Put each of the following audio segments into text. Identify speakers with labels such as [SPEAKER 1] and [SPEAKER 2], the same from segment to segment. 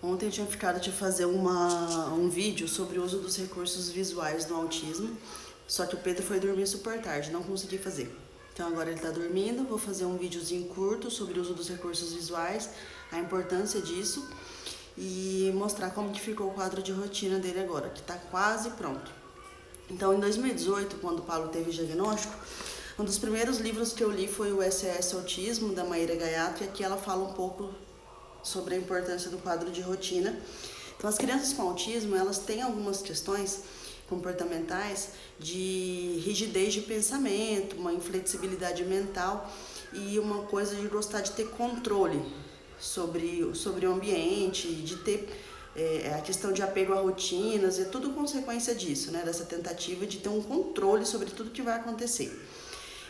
[SPEAKER 1] Ontem eu tinha ficado de fazer um vídeo sobre o uso dos recursos visuais no autismo, só que o Pedro foi dormir super tarde, não consegui fazer. Então agora ele tá dormindo, vou fazer um videozinho curto sobre o uso dos recursos visuais, a importância disso e mostrar como que ficou o quadro de rotina dele agora, que tá quase pronto. Então em 2018, quando o Paulo teve o diagnóstico, um dos primeiros livros que eu li foi o SOS Autismo, da Maíra Gaiato, e aqui ela fala um pouco sobre a importância do quadro de rotina. Então, as crianças com autismo, elas têm algumas questões comportamentais de rigidez de pensamento, uma inflexibilidade mental e uma coisa de gostar de ter controle sobre o ambiente, de ter a questão de apego a rotinas, é tudo consequência disso, né? Dessa tentativa de ter um controle sobre tudo que vai acontecer.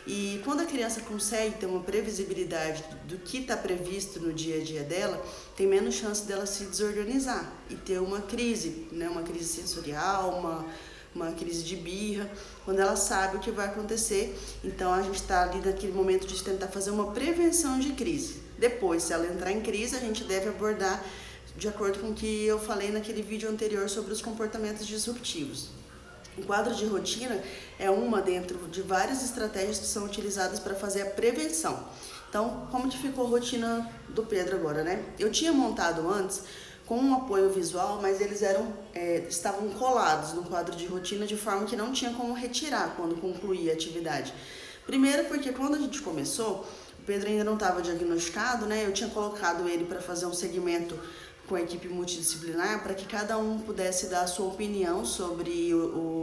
[SPEAKER 1] E quando a criança consegue ter uma previsibilidade do que está previsto no dia a dia dela, tem menos chance dela se desorganizar e ter uma crise, né? Uma crise sensorial, uma crise de birra, quando ela sabe o que vai acontecer. Então a gente está ali naquele momento de tentar fazer uma prevenção de crise. Depois, se ela entrar em crise, a gente deve abordar de acordo com o que eu falei naquele vídeo anterior sobre os comportamentos disruptivos. O quadro de rotina é uma dentro de várias estratégias que são utilizadas para fazer a prevenção. Então, como que ficou a rotina do Pedro agora, né? Eu tinha montado antes com um apoio visual, mas eles estavam colados no quadro de rotina de forma que não tinha como retirar quando concluía a atividade. Primeiro porque quando a gente começou, o Pedro ainda não estava diagnosticado, né? Eu tinha colocado ele para fazer um segmento com a equipe multidisciplinar para que cada um pudesse dar a sua opinião sobre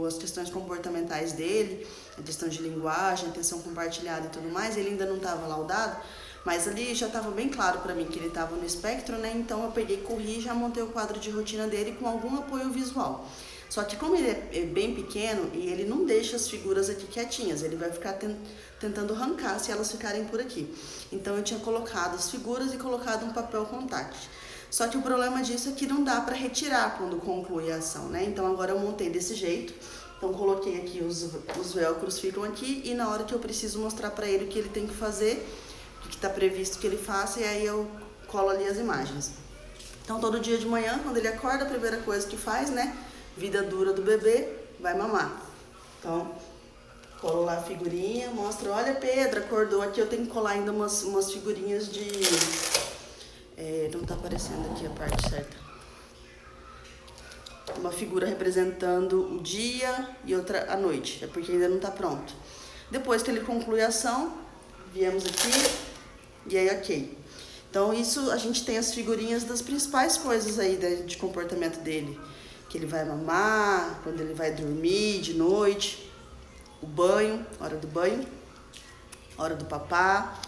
[SPEAKER 1] as questões comportamentais dele, a questão de linguagem, atenção compartilhada e tudo mais. Ele ainda não estava laudado, mas ali já estava bem claro para mim que ele estava no espectro, né? Então eu peguei, corri e já montei o quadro de rotina dele com algum apoio visual. Só que como ele é bem pequeno e ele não deixa as figuras aqui quietinhas, ele vai ficar tentando arrancar se elas ficarem por aqui. Então eu tinha colocado as figuras e colocado um papel contact. Só que o problema disso é que não dá para retirar quando conclui a ação, né? Então agora eu montei desse jeito. Então coloquei aqui os velcros ficam aqui e na hora que eu preciso mostrar para ele o que ele tem que fazer, o que está previsto que ele faça, e aí eu colo ali as imagens. Então todo dia de manhã, quando ele acorda, a primeira coisa que faz, né? Vida dura do bebê, vai mamar. Então colo lá a figurinha, mostro, olha Pedro, acordou. Aqui eu tenho que colar ainda umas figurinhas de... não tá aparecendo aqui a parte certa. Uma figura representando o dia e outra a noite, é porque ainda não tá pronto. Depois que ele conclui a ação, viemos aqui e aí ok. Então isso, a gente tem as figurinhas das principais coisas aí de comportamento dele. Que ele vai mamar, quando ele vai dormir de noite, o banho, hora do banho, hora do papá.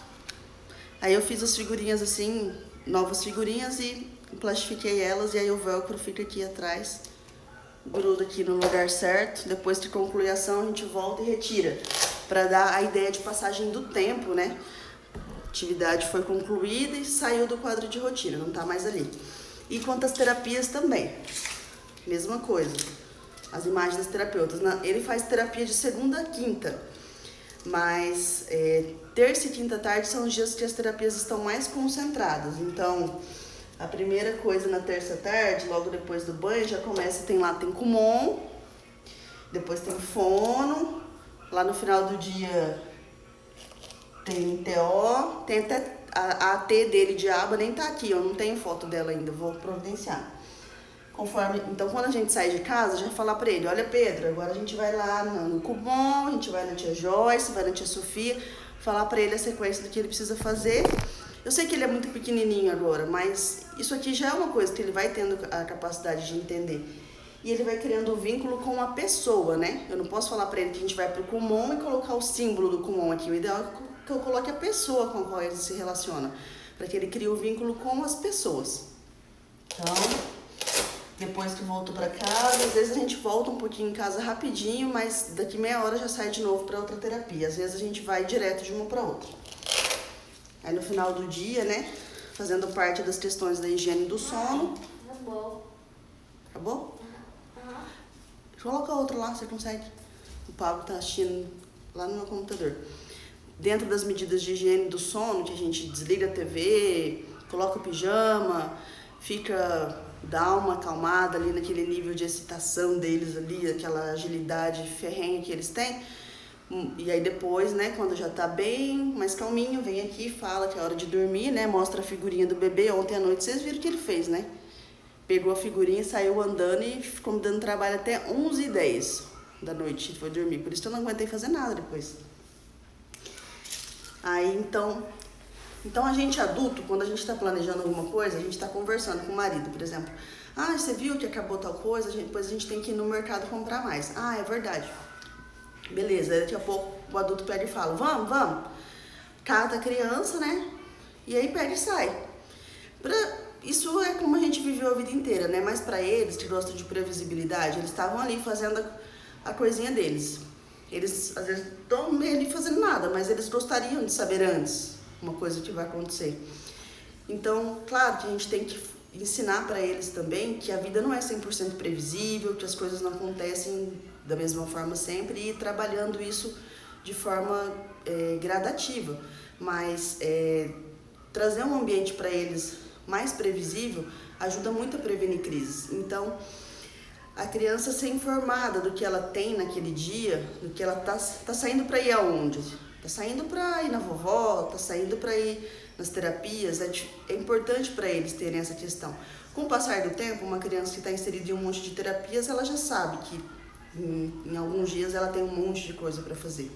[SPEAKER 1] Aí eu fiz as figurinhas assim, novas figurinhas e plastifiquei elas, e aí o velcro fica aqui atrás, gruda aqui no lugar certo. Depois que conclui a ação, a gente volta e retira, para dar a ideia de passagem do tempo, né? A atividade foi concluída e saiu do quadro de rotina, não tá mais ali. E quanto às terapias também, mesma coisa, as imagens das terapeutas. Ele faz terapia de segunda a quinta, mas terça e quinta tarde são os dias que as terapias estão mais concentradas. Então, a primeira coisa na terça tarde, logo depois do banho, já começa, tem Kumon, depois tem fono, lá no final do dia tem TO, tem até a AT dele de aba, nem tá aqui, eu não tenho foto dela ainda, vou providenciar. Então, quando a gente sai de casa, já falar pra ele, olha Pedro, agora a gente vai lá no Kumon, a gente vai na tia Joyce, vai na tia Sofia, falar pra ele a sequência do que ele precisa fazer. Eu sei que ele é muito pequenininho agora, mas isso aqui já é uma coisa que ele vai tendo a capacidade de entender. E ele vai criando um vínculo com a pessoa, né? Eu não posso falar pra ele que a gente vai pro Kumon e colocar o símbolo do Kumon aqui. O ideal é que eu coloque a pessoa com a qual ele se relaciona, para que ele crie um vínculo com as pessoas. Então, depois que volto pra casa, às vezes a gente volta um pouquinho em casa rapidinho, mas daqui meia hora já sai de novo pra outra terapia. Às vezes a gente vai direto de uma pra outra. Aí no final do dia, né, fazendo parte das questões da higiene do sono.
[SPEAKER 2] Acabou.
[SPEAKER 1] Acabou? Coloca outro lá, você consegue. O Pablo tá assistindo lá no meu computador. Dentro das medidas de higiene do sono, que a gente desliga a TV, coloca o pijama, fica dar uma acalmada ali naquele nível de excitação deles ali, aquela agilidade ferrenha que eles têm. E aí depois, né, quando já tá bem mais calminho, vem aqui, fala que é hora de dormir, né, mostra a figurinha do bebê. Ontem à noite vocês viram o que ele fez, né? Pegou a figurinha, saiu andando e ficou me dando trabalho até 11h10 da noite, foi dormir. Por isso que eu não aguentei fazer nada depois. Aí então a gente adulto, quando a gente tá planejando alguma coisa, a gente tá conversando com o marido, por exemplo. Ah, você viu que acabou tal coisa? Depois a gente tem que ir no mercado comprar mais. Ah, é verdade. Beleza, aí daqui a pouco o adulto pega e fala, vamos. Cata a criança, né? E aí pega e sai. Isso é como a gente viveu a vida inteira, né? Mas pra eles que gostam de previsibilidade, eles estavam ali fazendo a coisinha deles. Eles às vezes estão meio ali fazendo nada, mas eles gostariam de saber antes uma coisa que vai acontecer. Então, claro que a gente tem que ensinar para eles também que a vida não é 100% previsível, que as coisas não acontecem da mesma forma sempre, e ir trabalhando isso de forma gradativa. Mas trazer um ambiente para eles mais previsível ajuda muito a prevenir crises. Então, a criança ser informada do que ela tem naquele dia, do que ela tá saindo para ir aonde? Tá saindo para ir na vovó, tá saindo para ir nas terapias, é importante para eles terem essa questão. Com o passar do tempo, uma criança que está inserida em um monte de terapias, ela já sabe que em alguns dias ela tem um monte de coisa para fazer.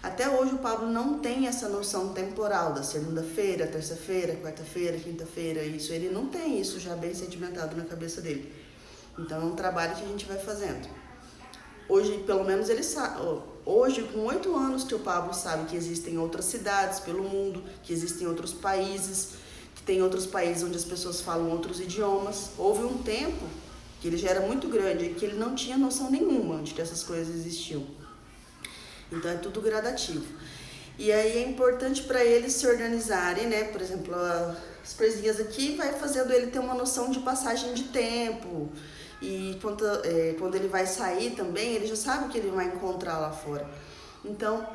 [SPEAKER 1] Até hoje o Pablo não tem essa noção temporal da segunda-feira, terça-feira, quarta-feira, quinta-feira, isso. Ele não tem isso já bem sedimentado na cabeça dele. Então é um trabalho que a gente vai fazendo. Hoje, pelo menos, ele sabe. Hoje, com 8 anos, que o Pablo sabe que existem outras cidades pelo mundo, que existem outros países, que tem outros países onde as pessoas falam outros idiomas. Houve um tempo que ele já era muito grande e que ele não tinha noção nenhuma de que essas coisas existiam. Então é tudo gradativo. E aí é importante para eles se organizarem, né? Por exemplo, as coisinhas aqui vai fazendo ele ter uma noção de passagem de tempo. E quando ele vai sair também, ele já sabe o que ele vai encontrar lá fora. Então,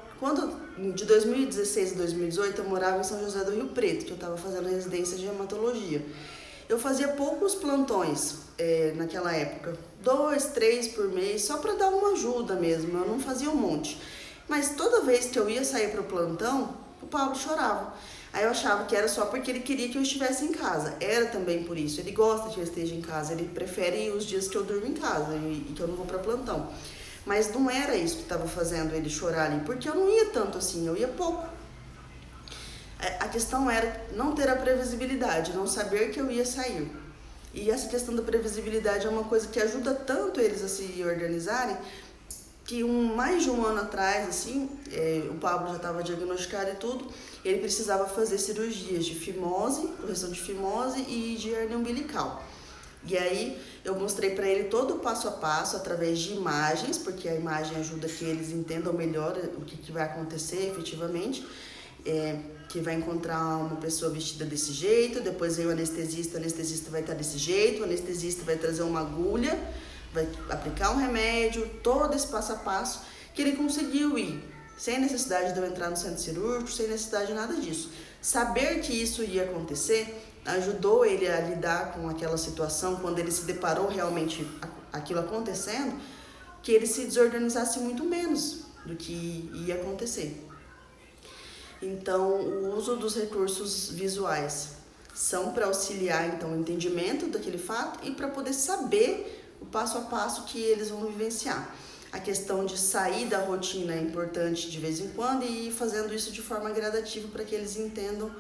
[SPEAKER 1] de 2016 a 2018, eu morava em São José do Rio Preto, que eu estava fazendo residência de hematologia. Eu fazia poucos plantões naquela época, 2, 3 por mês, só para dar uma ajuda mesmo, eu não fazia um monte. Mas toda vez que eu ia sair para o plantão, o Pablo chorava. Aí eu achava que era só porque ele queria que eu estivesse em casa. Era também por isso. Ele gosta que eu esteja em casa. Ele prefere os dias que eu durmo em casa e que eu não vou para plantão. Mas não era isso que estava fazendo ele chorar ali, porque eu não ia tanto assim, eu ia pouco. A questão era não ter a previsibilidade, não saber que eu ia sair. E essa questão da previsibilidade é uma coisa que ajuda tanto eles a se organizarem, que mais de um ano atrás, assim, o Pablo já estava diagnosticado e tudo, ele precisava fazer cirurgias de fimose, correção de fimose e de hernia umbilical. E aí eu mostrei para ele todo o passo a passo através de imagens, porque a imagem ajuda que eles entendam melhor o que vai acontecer efetivamente, que vai encontrar uma pessoa vestida desse jeito, depois vem o anestesista vai estar desse jeito, o anestesista vai trazer uma agulha, vai aplicar um remédio, todo esse passo a passo que ele conseguiu ir, sem necessidade de eu entrar no centro cirúrgico, sem necessidade de nada disso. Saber que isso ia acontecer ajudou ele a lidar com aquela situação, quando ele se deparou realmente aquilo acontecendo, que ele se desorganizasse muito menos do que ia acontecer. Então, o uso dos recursos visuais são para auxiliar então, o entendimento daquele fato e para poder saber o passo a passo que eles vão vivenciar. A questão de sair da rotina é importante de vez em quando e ir fazendo isso de forma gradativa para que eles entendam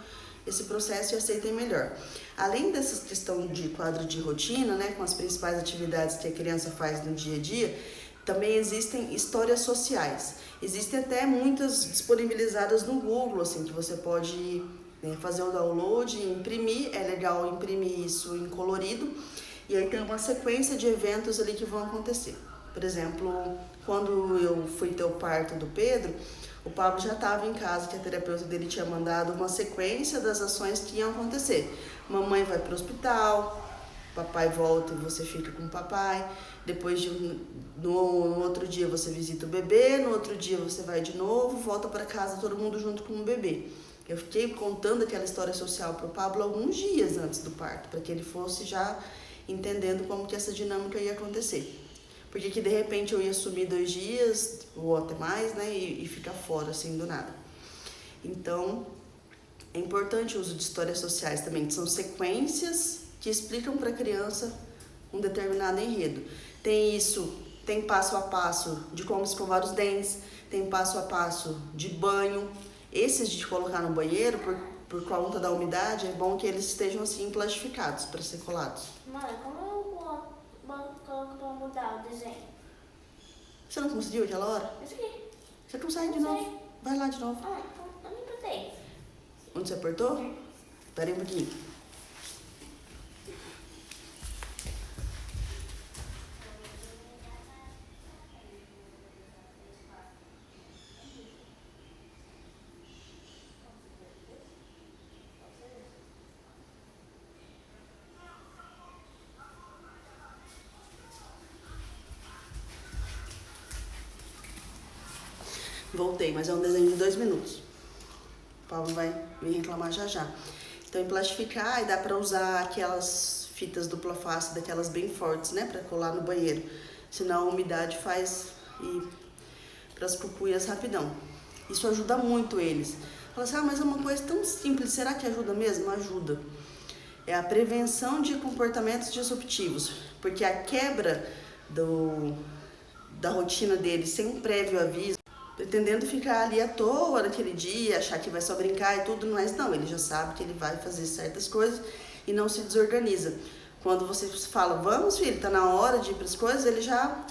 [SPEAKER 1] esse processo e aceitem melhor. Além dessa questão de quadro de rotina, né, com as principais atividades que a criança faz no dia a dia, também existem histórias sociais. Existem até muitas disponibilizadas no Google, assim, que você pode fazer o download e imprimir. É legal imprimir isso em colorido. E aí tem uma sequência de eventos ali que vão acontecer. Por exemplo, quando eu fui ter o parto do Pedro, o Pablo já estava em casa, que a terapeuta dele tinha mandado uma sequência das ações que iam acontecer. Mamãe vai para o hospital, papai volta e você fica com o papai. Depois, no outro dia, você visita o bebê, no outro dia você vai de novo, volta para casa todo mundo junto com o bebê. Eu fiquei contando aquela história social para o Pablo alguns dias antes do parto, para que ele fosse já entendendo como que essa dinâmica ia acontecer. Porque que de repente eu ia sumir 2 dias, ou até mais, né, e ficar fora, assim, do nada. Então, é importante o uso de histórias sociais também, que são sequências que explicam para a criança um determinado enredo. Tem passo a passo de como escovar os dentes, tem passo a passo de banho. Esses de colocar no banheiro, por conta da umidade, é bom que eles estejam assim plastificados para ser colados.
[SPEAKER 2] Mãe, como eu coloco pra mudar o desenho?
[SPEAKER 1] Você não conseguiu aquela hora?
[SPEAKER 2] Esse aqui.
[SPEAKER 1] Você consegue de novo. Vai lá de novo.
[SPEAKER 2] Ah, então eu não apertei.
[SPEAKER 1] Onde você apertou? Espera aí um pouquinho. Voltei, mas é um desenho de 2 minutos. O Pablo vai vir reclamar já já. Então, em plastificar, e dá pra usar aquelas fitas dupla face, daquelas bem fortes, né? Pra colar no banheiro. Senão a umidade faz ir pras pupunhas rapidão. Isso ajuda muito eles. Fala assim, mas é uma coisa tão simples, será que ajuda mesmo? Ajuda. É a prevenção de comportamentos disruptivos. Porque a quebra da rotina deles sem um prévio aviso, pretendendo ficar ali à toa naquele dia, achar que vai só brincar e tudo, mas não, ele já sabe que ele vai fazer certas coisas e não se desorganiza. Quando você fala, vamos filho, tá na hora de ir para as coisas, ele já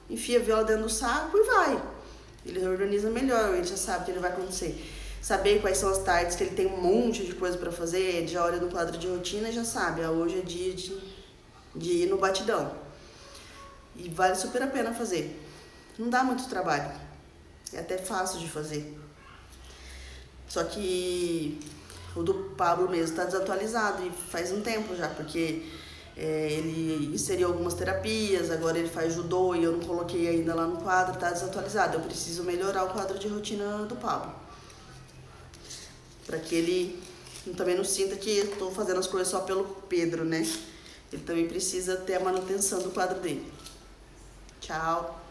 [SPEAKER 1] enfia a viola dentro do saco e vai. Ele organiza melhor, ele já sabe o que ele vai acontecer. Saber quais são as tardes que ele tem um monte de coisa para fazer, ele já olha no quadro de rotina e já sabe, hoje é dia de ir no batidão. E vale super a pena fazer. Não dá muito trabalho. É até fácil de fazer. Só que o do Pablo mesmo está desatualizado e faz um tempo já, porque ele inseriu algumas terapias, agora ele faz judô e eu não coloquei ainda lá no quadro, está desatualizado. Eu preciso melhorar o quadro de rotina do Pablo. Para que ele também não sinta que eu estou fazendo as coisas só pelo Pedro, né? Ele também precisa ter a manutenção do quadro dele. Tchau!